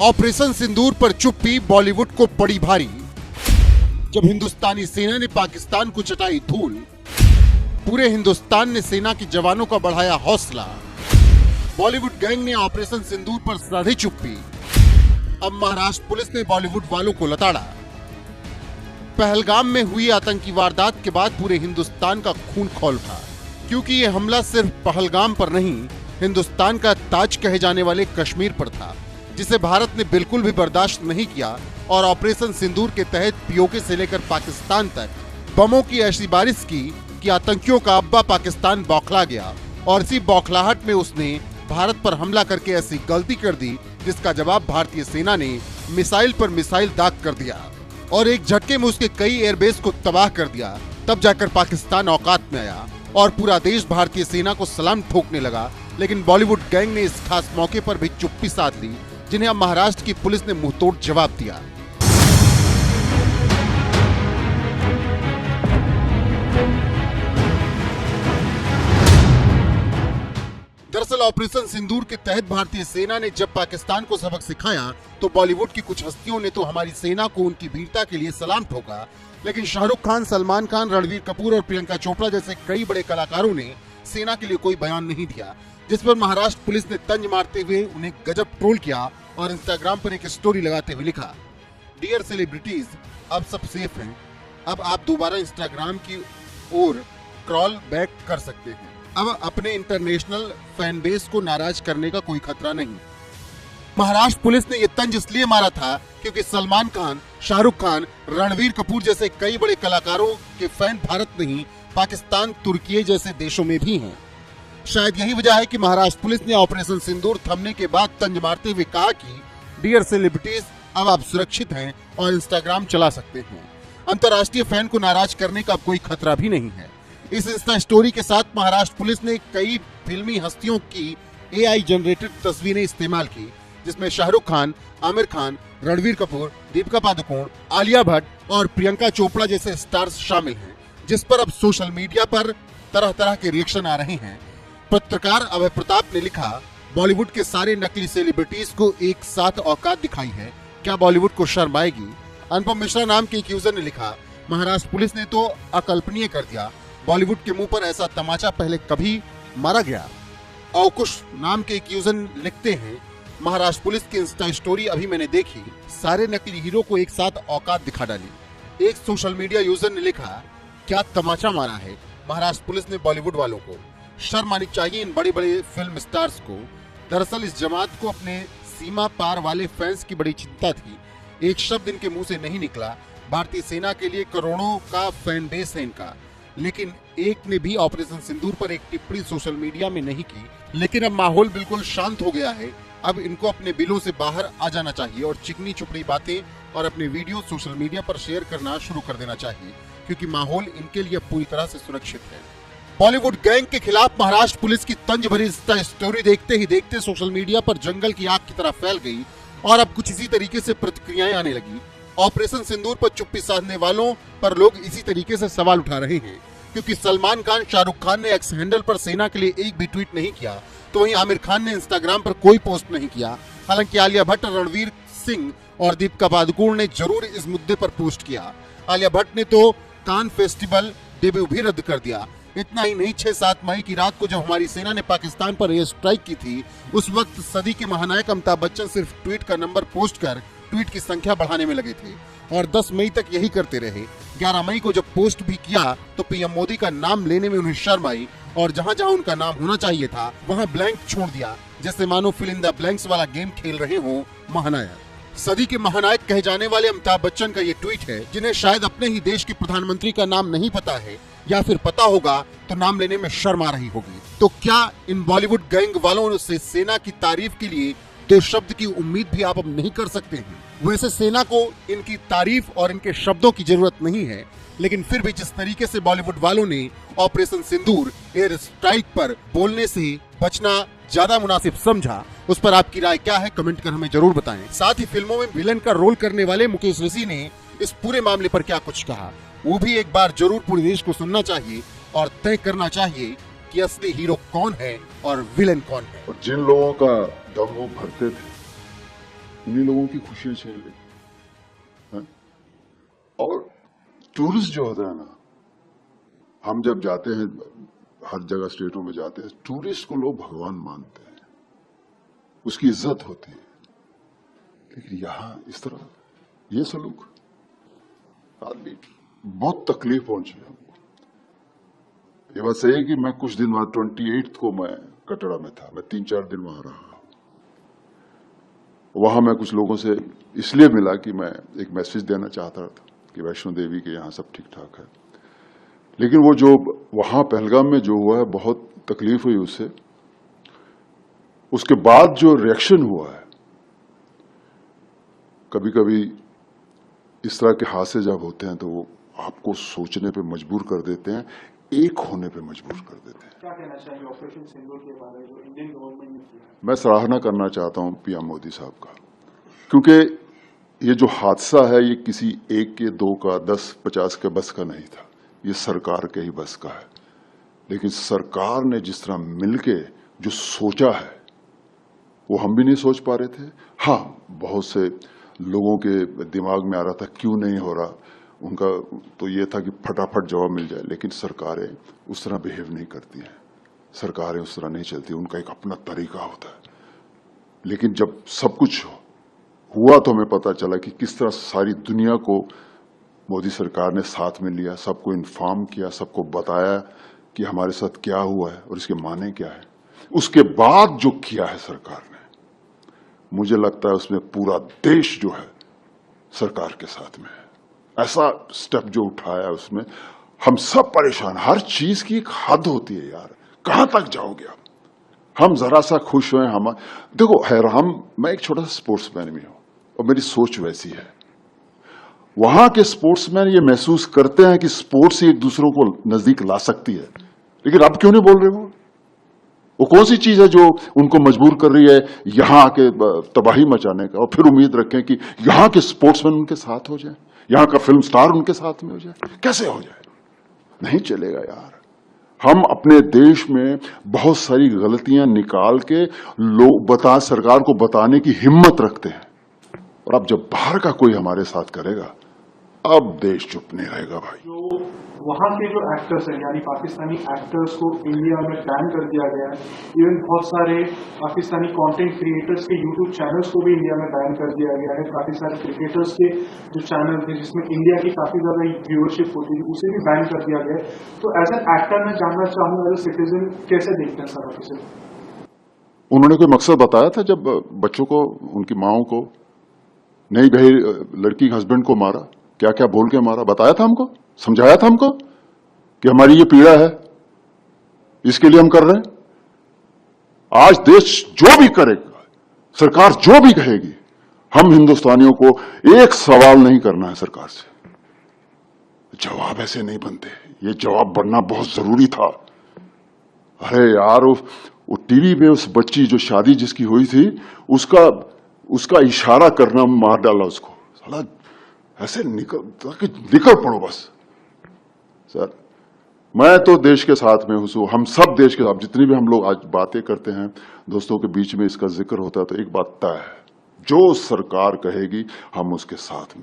Operation सिंदूर पर चुप्पी बॉलीवुड को पड़ी भारी। जब हिंदुस्तानी सेना ने पाकिस्तान को चटाई धूल, पूरे हिंदुस्तान ने सेना के जवानों का बढ़ाया हौसला। बॉलीवुड गैंग ने ऑपरेशन सिंदूर पर साधी चुप्पी। अब महाराष्ट्र पुलिस ने बॉलीवुड वालों को लताड़ा। पहलगाम में हुई आतंकी वारदात के बाद पूरे हिंदुस्तान का खून खौल उठा, क्योंकि ये हमला सिर्फ पहलगाम पर नहीं, हिंदुस्तान का ताज कहे जाने वाले कश्मीर पर था, जिसे भारत ने बिल्कुल भी बर्दाश्त नहीं किया और ऑपरेशन सिंदूर के तहत पीओके से लेकर पाकिस्तान तक बमों की ऐसी बारिश की कि आतंकियों का अब्बा पाकिस्तान बौखला गया और इसी बौखलाहट में उसने भारत पर हमला करके ऐसी गलती कर दी जिसका जवाब भारतीय सेना ने मिसाइल पर मिसाइल दाग कर दिया और एक झटके में उसके कई एयरबेस को तबाह कर दिया। तब जाकर पाकिस्तान औकात में आया और पूरा देश भारतीय सेना को सलाम ठोकने लगा। लेकिन बॉलीवुड गैंग ने इस खास मौके पर भी चुप्पी साध ली, जिन्हें अब महाराष्ट्र की पुलिस ने मुंहतोड़ जवाब दिया। दरअसल ऑपरेशन सिंदूर के तहत भारतीय सेना ने जब पाकिस्तान को सबक सिखाया तो बॉलीवुड की कुछ हस्तियों ने तो हमारी सेना को उनकी वीरता के लिए सलाम ठोका, लेकिन शाहरुख खान, सलमान खान, रणवीर कपूर और प्रियंका चोपड़ा जैसे कई बड़े कलाकारों ने सेना के लिए कोई बयान नहीं दिया, जिस पर महाराष्ट्र पुलिस ने तंज मारते हुए उन्हें गजब ट्रोल किया और इंस्टाग्राम पर एक स्टोरी लगाते हुए लिखा, डियर सेलिब्रिटीज, अब सब सेफ हैं, अब आप दोबारा इंस्टाग्राम की ओर क्रॉल बैक कर सकते हैं। अब अपने इंटरनेशनल फैन बेस को नाराज करने का कोई खतरा नहीं। महाराष्ट्र पुलिस ने यह तंज इसलिए मारा था क्योंकि सलमान खान, शाहरुख खान, रणवीर कपूर जैसे कई बड़े कलाकारों के फैन भारत नहीं, पाकिस्तान, तुर्की जैसे देशों में भी हैं। शायद यही वजह है कि महाराष्ट्र पुलिस ने ऑपरेशन सिंदूर थमने के बाद तंज मारते हुए कहा कि डियर सेलिब्रिटीज, अब आप सुरक्षित हैं और इंस्टाग्राम चला सकते हैं। अंतर्राष्ट्रीय फैन को नाराज करने का कोई खतरा भी नहीं है। इस इंस्टा स्टोरी के साथ महाराष्ट्र पुलिस ने कई फिल्मी हस्तियों की एआई जनरेटेड तस्वीरें इस्तेमाल की, जिसमें शाहरुख खान, आमिर खान, रणवीर कपूर, दीपिका पादुकोण, आलिया भट्ट और प्रियंका चोपड़ा जैसे स्टार्स शामिल हैं, जिस पर अब सोशल मीडिया पर तरह तरह के रिएक्शन आ रहे हैं। पत्रकार अभय प्रताप ने लिखा, बॉलीवुड के सारे नकली सेलिब्रिटीज को एक साथ औकात दिखाई है, क्या बॉलीवुड को शर्म आएगी? अनुपम मिश्रा नाम के एक यूजर ने लिखा, महाराष्ट्र पुलिस ने तो अकल्पनीय कर दिया, बॉलीवुड के मुंह पर ऐसा तमाचा पहले कभी मारा गया। अवकुश नाम के एक यूजर लिखते हैं, महाराष्ट्र पुलिस की इंस्टा स्टोरी अभी मैंने देखी, सारे नकली हीरो को एक साथ औकात दिखा डाली। एक सोशल मीडिया यूजर ने लिखा, क्या तमाचा मारा है, महाराष्ट्र पुलिस ने बॉलीवुड वालों को शर्म आनी चाहिए इन बड़े बड़े फिल्म स्टार्स को। दरअसल इस जमात को अपने सीमा पार वाले फैंस की बड़ी चिंता थी। एक शब्द इनके मुंह से नहीं निकला। भारतीय सेना के लिए करोड़ों का फैन बेस है इनका, लेकिन एक ने भी ऑपरेशन सिंदूर पर एक टिप्पणी सोशल मीडिया में नहीं की। लेकिन अब माहौल बिल्कुल शांत हो गया है। अब इनको अपने बिलों से बाहर आ जाना चाहिए और चिकनी चुपड़ी बातें और अपने वीडियो सोशल मीडिया पर शेयर करना शुरू कर देना चाहिए, क्योंकि माहौल इनके लिए पूरी तरह से सुरक्षित है। बॉलीवुड गैंग के खिलाफ महाराष्ट्र पुलिस की तंज भरी स्टोरी देखते ही देखते सोशल मीडिया पर जंगल की आग की तरह फैल गई और अब कुछ इसी तरीके से प्रतिक्रियाएं आने लगी। ऑपरेशन सिंदूर पर चुप्पी साधने वालों पर लोग इसी तरीके से सवाल उठा रहे हैं, क्योंकि सलमान खान, शाहरुख खान ने एक्स हैंडल पर सेना के लिए एक भी ट्वीट नहीं किया, तो वहीं आमिर खान ने इंस्टाग्राम पर कोई पोस्ट नहीं किया। हालांकि आलिया भट्ट, रणवीर सिंह और दीपिका पादुकोण ने जरूर इस मुद्दे पर पोस्ट किया। आलिया भट्ट ने तो कान फेस्टिवल डेब्यू भी रद्द कर दिया। इतना ही नहीं, 6-7 मई की रात को जब हमारी सेना ने पाकिस्तान पर एयर स्ट्राइक की थी, उस वक्त सदी के महानायक अमिताभ बच्चन सिर्फ ट्वीट का नंबर पोस्ट कर ट्वीट की संख्या बढ़ाने में लगे थे और 10 मई तक यही करते रहे। 11 मई को जब पोस्ट भी किया तो पीएम मोदी का नाम लेने में उन्हें शर्म आई और जहां जहां उनका नाम होना चाहिए था वहां ब्लैंक छोड़ दिया, जैसे मानो फिल इन द ब्लैंक्स वाला गेम खेल रहे हो महानायक। सदी के महानायक कहे जाने वाले अमिताभ बच्चन का ये ट्वीट है, जिन्हें शायद अपने ही देश के प्रधानमंत्री का नाम नहीं पता है या फिर पता होगा तो नाम लेने में शर्म आ रही होगी। तो क्या इन बॉलीवुड गैंग वालों से सेना की तारीफ के लिए 2 शब्द की उम्मीद भी आप अब नहीं कर सकते हैं? वैसे सेना को इनकी तारीफ और इनके शब्दों की जरूरत नहीं है, लेकिन फिर भी जिस तरीके से बॉलीवुड वालों ने ऑपरेशन सिंदूर एयर स्ट्राइक पर बोलने से बचना ज्यादा मुनासिब समझा, उस पर आपकी राय क्या है, कमेंट कर हमें जरूर बताएं। साथ ही फिल्मों में विलन का रोल करने वाले मुकेश ऋषि ने इस पूरे मामले पर क्या कुछ कहा, वो भी एक बार जरूर पूरे देश को सुनना चाहिए और तय करना चाहिए कि असली हीरो कौन है और विलेन कौन है। और जिन लोगों का दम वो भरते थे उन्हीं लोगों की खुशियां छीन ली हैं? और टूरिस्ट जो होता है ना, हम जब जाते हैं हर जगह स्टेटों में जाते हैं, टूरिस्ट को लोग भगवान मानते हैं, उसकी इज्जत होती है। लेकिन यहां इस तरह ये सलूक, आदमी बहुत तकलीफ पहुंची है हमको। ये बात सही है कि मैं कुछ दिन बाद 28 को मैं कटरा में था, मैं 3-4 दिन वहां रहा। वहां मैं कुछ लोगों से इसलिए मिला कि मैं एक मैसेज देना चाहता था कि वैष्णो देवी के यहाँ सब ठीक ठाक है। लेकिन वो जो वहां पहलगाम में जो हुआ है, बहुत तकलीफ हुई उससे। उसके बाद जो रिएक्शन हुआ है, कभी कभी इस तरह के हादसे जब होते हैं तो वो आपको सोचने पे मजबूर कर देते हैं, एक होने पे मजबूर कर देते हैं। क्या कहना चाहिए ऑपरेशन सिंदूर के बारे में जो इंडियन गवर्नमेंट ने किया? मैं सराहना करना चाहता हूं पीएम मोदी साहब का, क्योंकि ये जो हादसा है ये किसी एक के, दो का, 10-50 के बस का नहीं था, ये सरकार के ही बस का है। लेकिन सरकार ने जिस तरह मिलके जो सोचा है वो हम भी नहीं सोच पा रहे थे। हाँ, बहुत से लोगों के दिमाग में आ रहा था क्यों नहीं हो रहा, उनका तो ये था कि फटाफट जवाब मिल जाए। लेकिन सरकारें उस तरह बिहेव नहीं करती हैं, सरकारें उस तरह नहीं चलती, उनका एक अपना तरीका होता है। लेकिन जब सब कुछ हुआ तो हमें पता चला कि किस तरह सारी दुनिया को मोदी सरकार ने साथ में लिया, सबको इन्फॉर्म किया, सबको बताया कि हमारे साथ क्या हुआ है और इसके माने क्या है। उसके बाद जो किया है सरकार ने, मुझे लगता है उसमें पूरा देश जो है सरकार के साथ में है। ऐसा स्टेप जो उठाया है उसमें हम सब परेशान। हर चीज की एक हद होती है यार, कहां तक जाओगे आप? हम जरा सा खुश हुए, हम देखो हैरान, मैं एक छोटा सा स्पोर्ट्समैन भी हूं और मेरी सोच वैसी है। वहां के स्पोर्ट्समैन ये महसूस करते हैं कि स्पोर्ट्स ही एक दूसरों को नजदीक ला सकती है, लेकिन अब क्यों नहीं बोल रहे वो कौन सी चीज है जो उनको मजबूर कर रही है यहां आके तबाही मचाने का, और फिर उम्मीद रखें कि यहां के स्पोर्ट्समैन उनके साथ हो जाए, यहां का फिल्म स्टार उनके साथ में हो जाए? कैसे हो जाए? नहीं चलेगा यार। हम अपने देश में बहुत सारी गलतियां निकाल के लोग सरकार को बताने की हिम्मत रखते हैं, और अब जब बाहर का कोई हमारे साथ करेगा, अब देश चुप नहीं रहेगा भाई। जो वहाँ के जो एक्टर्स हैं, यानी पाकिस्तानी एक्टर्स को इंडिया में बैन कर दिया गया है। इवन बहुत सारे पाकिस्तानी कंटेंट क्रिएटर्स के यूट्यूब चैनल्स को भी इंडिया में बैन कर दिया गया है। काफी सारे क्रिकेटर्स के जो चैनल थे जिसमें इंडिया की काफी ज्यादा व्यूअरशिप होती थी, उसे भी बैन कर दिया गया है। तो एज एन एक्टर मैं जानना चाहूंगा, एज ए सिटीजन कैसे देखते हैं सारा किसी? उन्होंने कोई मकसद बताया था जब बच्चों को, उनकी माओं को, नई गई लड़की के हस्बैंड को मारा? क्या क्या बोल के मारा? बताया था हमको, समझाया था हमको कि हमारी ये पीड़ा है, इसके लिए हम कर रहे हैं। आज देश जो भी करेगा, सरकार जो भी कहेगी, हम हिंदुस्तानियों को एक सवाल नहीं करना है सरकार से। जवाब ऐसे नहीं बनते, ये जवाब बनना बहुत जरूरी था। अरे यार, वो टीवी पे उस बच्ची जो शादी जिसकी हुई थी, उसका इशारा करना मार डाला उसको। साला ऐसे निकल पड़ो बस। सर, मैं तो देश के साथ में हूं, हम सब देश के साथ, जितनी भी हम लोग आज बातें करते हैं दोस्तों के बीच में इसका जिक्र होता है, तो एक बात तय है, जो सरकार कहेगी हम उसके साथ में।